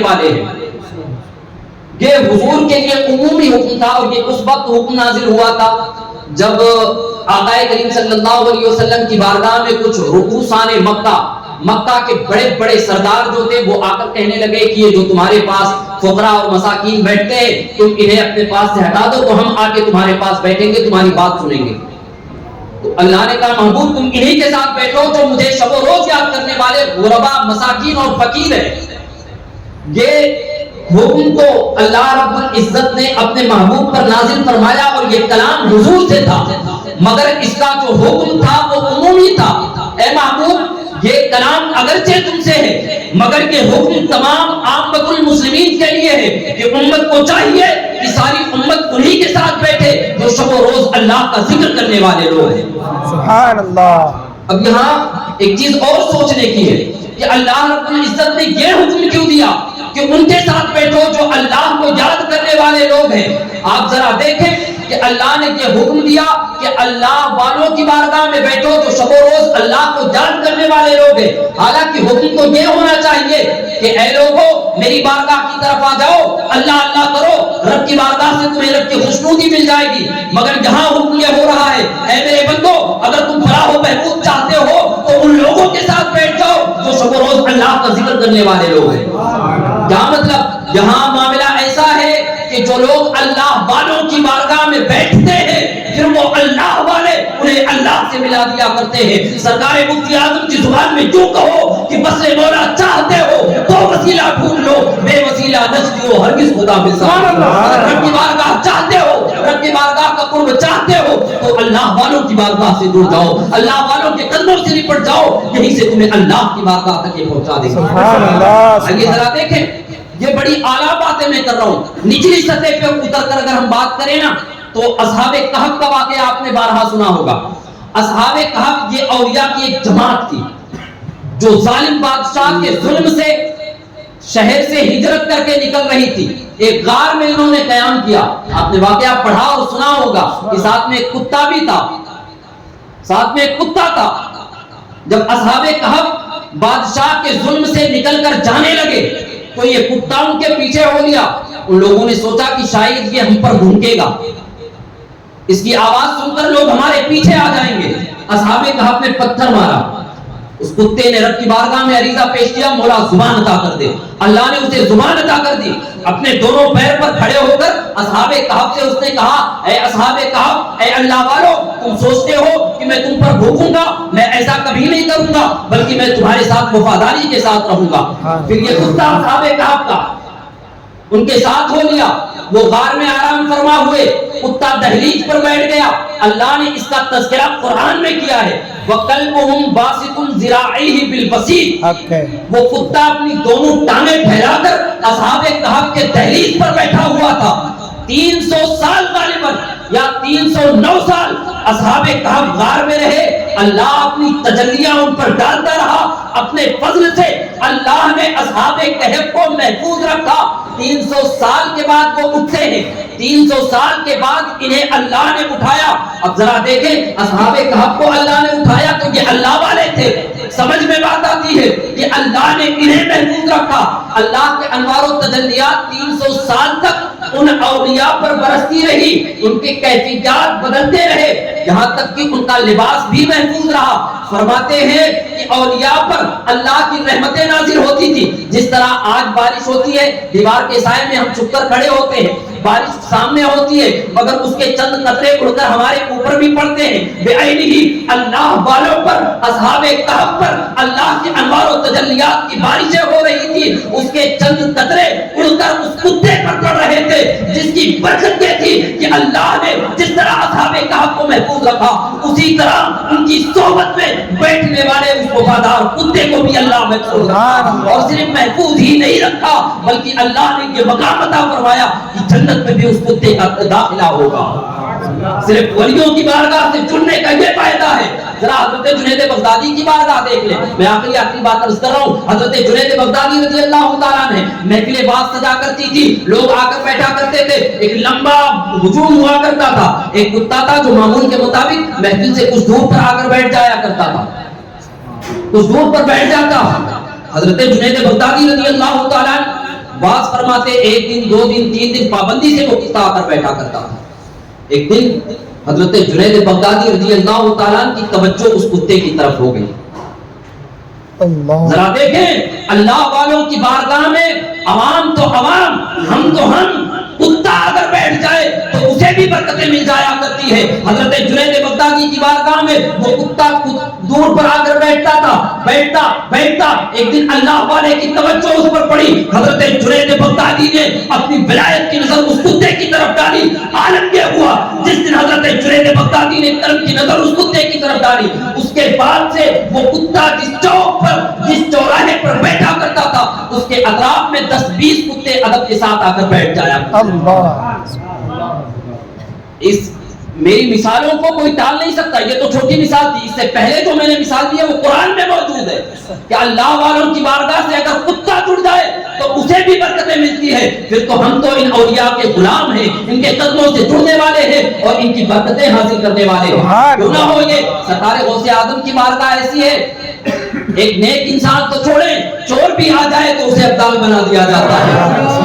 والے ہیں. یہ حضور کے لیے عمومی حکم تھا اور یہ اس وقت حکم نازل ہوا تھا جب آقا کریم صلی اللہ علیہ وسلم کی بارگاہ میں کچھ رؤوسان مکہ کے بڑے بڑے سردار جو تھے وہ آ کر کہنے لگے کہ یہ جو تمہارے پاس فقراء اور مساکین بیٹھتے ہیں تم انہیں اپنے پاس سے ہٹا دو تو ہم آ کے تمہارے پاس بیٹھیں گے, تمہاری بات سنیں گے. تو اللہ نے کہا محبوب تم انہی کے ساتھ بیٹھو جو مجھے شب و روز یاد کرنے والے غربا, مساکین اور فقیر ہیں. یہ حکم کو اللہ رب العزت نے اپنے محبوب پر نازل فرمایا اور یہ کلام حضور سے تھا, مگر اس کا جو حکم تھا وہ عمومی تھا. اے محبوب یہ کلام اگرچہ تم سے ہے مگر یہ حکم تمام عامت المسلمین کے لیے ہے کہ امت کو چاہیے کہ ساری امت انہی کے ساتھ بیٹھے جو شب و روز اللہ کا ذکر کرنے والے لوگ ہیں. سبحان اللہ. اب یہاں ایک چیز اور سوچنے کی ہے کہ اللہ رب العزت نے یہ حکم کیوں دیا کہ ان کے ساتھ بیٹھو جو اللہ کو یاد کرنے والے لوگ ہیں. آپ ذرا دیکھیں کہ اللہ نے یہ حکم دیا کہ اللہ والوں کی بارگاہ میں بیٹھو جو شب و روز اللہ کو یاد کرنے والے لوگ ہیں. حالانکہ حکم تو یہ ہونا چاہیے کہ اے لوگوں میری بارگاہ کی طرف آ جاؤ, اللہ اللہ کرو, رب کی بارگاہ سے تمہیں رب کی خوشنودی مل جائے گی. مگر یہاں حکم یہ ہو رہا ہے اے میرے بندو اگر تم فلاح و بہبود چاہتے ہو تو ان لوگوں کے ساتھ بیٹھ جاؤ جو شب و روز اللہ کا ذکر کرنے والے لوگ ہیں. کیا مطلب یہاں معاملہ ایسا ہے کہ جو لوگ اللہ والوں کی بارگاہ میں بیٹھتے ہیں پھر وہ اللہ والے انہیں اللہ سے ملا دیا کرتے ہیں. سرکار مفتی اعظم کی زبان میں یوں کہو کہ بس مولا چاہتے ہو تو وسیلہ ڈھونڈ لو, بے وسیلہ نجدیو ہرگز خدا مل سکتا. رب کی بارگاہ چاہتے ہو, رب کی بارگاہ کا قرب چاہتے ہو تو اللہ والوں کی بارگاہ سے جڑ جاؤ, اللہ والوں کے قدموں سے لپٹ جاؤ, یہیں سے تمہیں اللہ کی بارگاہ تک یہ پہنچا دے گا. آئیے ذرا دیکھیں یہ بڑی اعلیٰ باتیں میں کر رہا ہوں. نچلی سطح پہ اتر کر اگر ہم بات کریں نا تو اصحاب کہف کا واقعہ آپ نے بارہا سنا ہوگا. اصحاب کہف یہ اولیاء کی ایک جماعت تھی جو ظالم بادشاہ کے ظلم سے شہر سے ہجرت کر کے نکل رہی تھی. ایک غار میں انہوں نے قیام کیا. آپ نے واقعہ پڑھا اور سنا ہوگا کہ ساتھ میں ایک کتا بھی تھا, ساتھ میں ایک کتا تھا. جب اصحاب کہف بادشاہ کے ظلم سے نکل کر جانے لگے تو یہ کتا ان کے پیچھے ہو گیا. ان لوگوں نے سوچا کہ شاید یہ ہم پر بھونکے گا, اس کی آواز سن کر لوگ ہمارے پیچھے آ جائیں گے. اصحاب کہف نے پتھر مارا, اس کتے نے رب کی بارگاہ میں عریضہ پیش کیا مولا زبان عطا کر دے. اللہ نے اسے زبان عطا کر دی. اپنے دونوں پیر پر کھڑے ہو کر اصحاب کہف سے اس نے کہا اے اصحاب کہف, اے اللہ والو, تم سوچتے ہو کہ میں تم پر بھوکوں گا؟ میں ایسا کبھی نہیں کروں گا, بلکہ میں تمہارے ساتھ وفاداری کے ساتھ رہوں گا. پھر یہ کتا اصحاب کہف کا ان کے ساتھ ہو لیا. وہ غار میں آرام فرما ہوئے, کتا دہلیز پر بیٹھ گیا. اللہ نے اس کا تذکرہ قرآن میں کیا ہے وَقَلْبُهُمْ بَاسِطٌ ذِرَاعِهِ بِالْوَسِيطِ. وہ کتا اپنی دونوں ٹانگیں پھیلا کر اصحاب کہف کے دہلیز پر بیٹھا ہوا تھا. 300 سال غالباً یا 309 سال اصحاب کہف غار میں رہے. اللہ اپنی تجلیاں ان پر ڈالتا رہا. اپنے فضل سے اللہ نے اصحاب کہف کو محفوظ رکھا. 300 سال کے بعد وہ اٹھتے ہیں. 300 سال کے بعد انہیں اللہ نے اٹھایا. اب ذرا دیکھیں اصحاب کہف کو اللہ نے اٹھایا تو یہ اللہ والے تھے. سمجھ میں بات آتی ہے کہ اللہ نے انہیں محفوظ رکھا. اللہ کے انوار و تجلیات 300 سال تک ان اولیاء پر برستی رہی. ان کے کیفیات بدلتے رہے یہاں تک کہ ان کا لباس بھی محفوظ رہا. فرماتے ہیں کہ اولیاء پر اللہ کی رحمتیں نازل ہوتی تھی. جس طرح آج بارش ہوتی ہے, دیوار کے سائے میں ہم چھپ کر کھڑے ہوتے ہیں, بارش سامنے ہوتی ہے مگر اس کے چند قطرے اڑ کر ہمارے اوپر بھی پڑتے ہیں. بے عینی اللہ والوں پر, اصحاب کہف پر اللہ کے انوار و تجلیات کی بارشیں ہو رہی تھی. اس کے چند قطرے اڑ کر اس کتے پر پڑ رہے تھے جس کی برکت یہ تھی کہ اللہ نے جس طرح اصحاب کہف کو محفوظ رکھا اسی طرح ان کی صحبت میں بیٹھنے والے اس وفادار کتے کو بھی اللہ محفوظ رکھا. اور صرف محفوظ ہی نہیں رکھا بلکہ اللہ نے یہ مقام عطا فرمایا کہ جنت میں بھی اس کتے کا داخلہ ہوگا. صرف ولیوں کی بارگاہ سے جڑنے کا یہ فائدہ ہے. ذرا حضرت جنید بغدادی کی بارگاہ دیکھ لیں. میں آخری بات عرض کر رہا ہوں. حضرت جنید بغدادی رضی اللہ تعالیٰ نے محفلیں باز سجا کرتی تھی, لوگ آ کر بیٹھا کرتے تھے. ایک لمبا ہجوم ہوا کرتا تھا, ایک کتا تھا جو معمول کے مطابق محفل سے کچھ دور پر آ کر بیٹھ جایا کرتا تھا, کچھ دور پر بیٹھ جاتا. حضرت جنید بغدادی رضی اللہ تعالیٰ بعض فرماتے ایک دن 2 دن 3 دن پابندی سے وہ کتا آ کر بیٹھا کرتا تھا. ایک دن حضرت جنید بغدادی رضی اللہ تعالیٰ عنہ کی توجہ اس کتے کی طرف ہو گئی. ذرا دیکھیں اللہ والوں کی بارگاہ میں عوام تو عوام، ہم تو ہم، کتا اگر بیٹھ جائے تو اسے بھی برکتیں مل جایا کرتی ہے. حضرت جنید بغدادی کی بارگاہ میں وہ کتا دور پر آ کر بیٹھتا تھا. بیٹھتا ایک دن اللہ والے کی توجہ اس پر پڑی. حضرت جنید بغدادی نے اپنی ولایت کی نظر اس کتے کی طرف ڈالی. عالم یہ ہوا جس دن حضرت جنید بغدادی نے کرم کی نظر اس کتے کی طرف ڈالی، اس کے بعد سے وہ کتا جس چوک پر، جس چوراہے پر بیٹھا کرتا تھا، اس کے اطراف میں 10-20 کتے ادب کے ساتھ آ کر بیٹھ جایا. اس میری مثالوں کو کوئی ٹال نہیں سکتا. یہ تو چھوٹی مثال تھی. اس سے پہلے جو میں نے مثال دی ہے وہ قرآن میں موجود ہے کہ اللہ والوں کی بارگاہ سے اگر کتا جڑ جائے تو اسے بھی برکتیں ملتی ہے. پھر تو ہم تو ان اولیاء کے غلام ہیں، ان کے قدموں سے جڑنے والے ہیں اور ان کی برکتیں حاصل کرنے والے ہیں. کیوں نہ ہو یہ سرکار غوث اعظم کی بارگاہ ایسی ہے، ایک نیک انسان تو چھوڑیں، چور بھی آ جائے تو اسے ابدال بنا دیا جاتا ہے.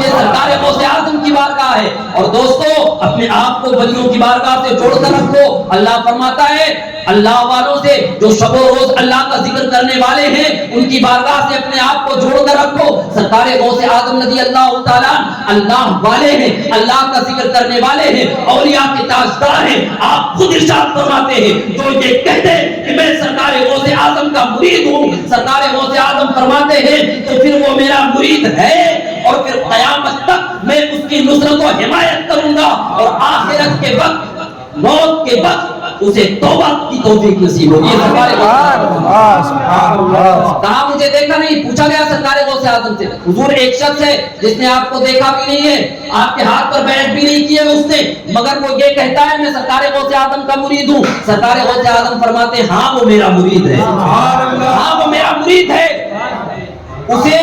یہ سرکار غوث اعظم کی بارگاہ ہے. اور دوستو اپنے آپ کو ولیوں کی بارگاہ سے جوڑ کر رکھو. اللہ فرماتا ہے اللہ والوں سے جو شب و روز اللہ کا ذکر کرنے والے ہیں ان کی بارگاہ سے اپنے آپ کو جوڑ کر رکھو. سرکار غوث اعظم رضی اللہ تعالیٰ اللہ والے ہیں، اللہ کا ذکر کرنے والے ہیں، اولیاء کے تاجدار ہیں. آپ خود ارشاد فرماتے ہیں جو یہ کہتے کہ میں سرکار غوث اعظم کا مرید ہوں، سرکار غوث اعظم فرماتے ہیں تو پھر وہ میرا مرید ہے اور پھر قیامت تک میں اس کی نصرت و حمایت کروں گا اور آخرت کے وقت، موت کے وقت اسے توبہ کی توفیق نصیب ہوگی. کہا مجھے دیکھا نہیں، پوچھا گیا سرکار غوث اعظم سے. حضور ایک شخص ہے جس نے آپ کو دیکھا بھی نہیں ہے، آپ کے ہاتھ پر بیعت بھی نہیں کیے اس نے، مگر وہ یہ کہتا ہے میں سرکار غوث اعظم کا مرید ہوں. سرکار غوث اعظم فرماتے ہیں ہاں وہ میرا مرید ہے، ہاں وہ میرا مرید ہے، اسے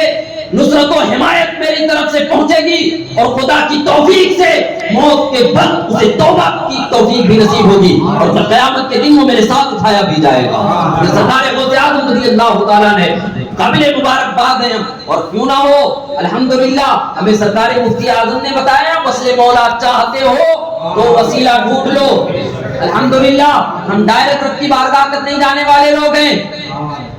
نصرت و حمایت میری طرف سے پہنچے گی اور خدا کی توفیق سے موت کے بعد اسے توبہ کی توفیق بھی نصیب ہوگی اور پھر قیامت کے دن وہ میرے ساتھ اٹھایا بھی جائے گا. یہ سرکار غوث اعظم رضی اللہ تعالیٰ نے قابل مبارکباد ہیں. اور کیوں نہ ہو الحمدللہ ہمیں سرکار مفتی اعظم نے بتایا وصل مولا چاہتے ہو تو وسیلہ ڈھونڈ لو. الحمدللہ ہم ڈائریکٹ رب کی بارگاہ تک نہیں جانے والے لوگ ہیں،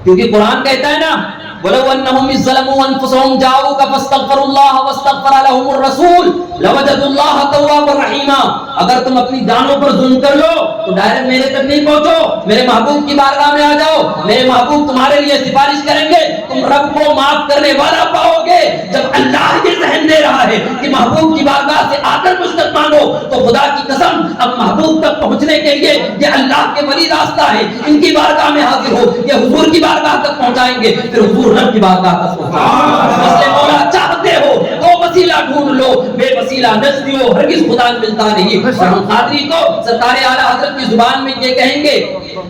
کیونکہ قرآن کہتا ہے نا وَلَوْ أَنَّهُمْ ظَلَمُوا أَنفُسَهُمْ جَاءُوكَ فَاسْتَغْفَرُوا اللَّهَ وَاسْتَغْفَرَ لَهُمُ الرَّسُولُ لَوَجَدُوا اللَّهَ تَوَّابًا رَحِيمًا. اگر تم اپنی جانوں پر ظلم کر لو تو ڈائریکٹ میرے تک نہیں پہنچو، میرے محبوب کی بارگاہ میں آ جاؤ، میرے محبوب تمہارے لیے سفارش کریں گے، تم رب کو معاف کرنے والا پاؤ گے. جب اللہ یہ ذہن دے رہا ہے کہ محبوب کی بارگاہ سے آ کر مشتق مانگو تو خدا کی قسم اب محبوب تک پہنچنے کے لیے یہ اللہ کے ولی راستہ ہے، ان کی بارگاہ میں حاضر ہو، یہ حضور کی بارگاہ تک پہنچائیں گے، پھر حضور رب کی بارگاہ تک پہنچائیں. مولا چاہتے ہو تو وسیلہ ڈھونڈ لو، بے وسیلہ نزدی ہو ہرگز خدا ملتا نہیں. اور ہم قادری تو سرکار اعلیٰ حضرت کی زبان میں یہ کہیں گے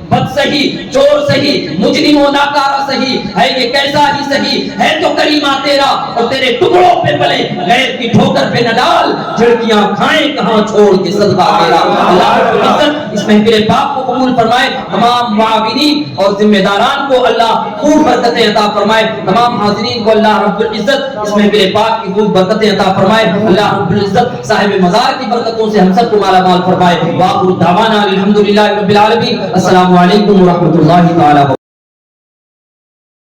بد سہی، چور سہی، مجرم و ناکارہ سہی، ہے یہ کیسا ہی سہی، ہے تو کریمہ تیرا اور تیرے ٹکڑوں پہ پلے، غیر کی ٹھوکر پہ نہ ڈال، جھڑکیاں کھائیں کہاں چھوڑ کے صدقہ تیرا. اللہ رب العزت اس محفل پاک کو قبول فرمائے، تمام معاونین اور ذمہ داران کو اللہ خوب برکتیں عطا فرمائے، تمام حاضرین کو اللہ رب العزت اس محفل پاک کی خوب برکتیں عطا فرمائے. اللہ رب العزت صاحب مزار کی برکتوں سے ہم سب کو مالا مال فرمائے. وآخر دعوانا الحمدللہ رب العالمین. السلام علیکم ورحمۃ اللہ تعالی.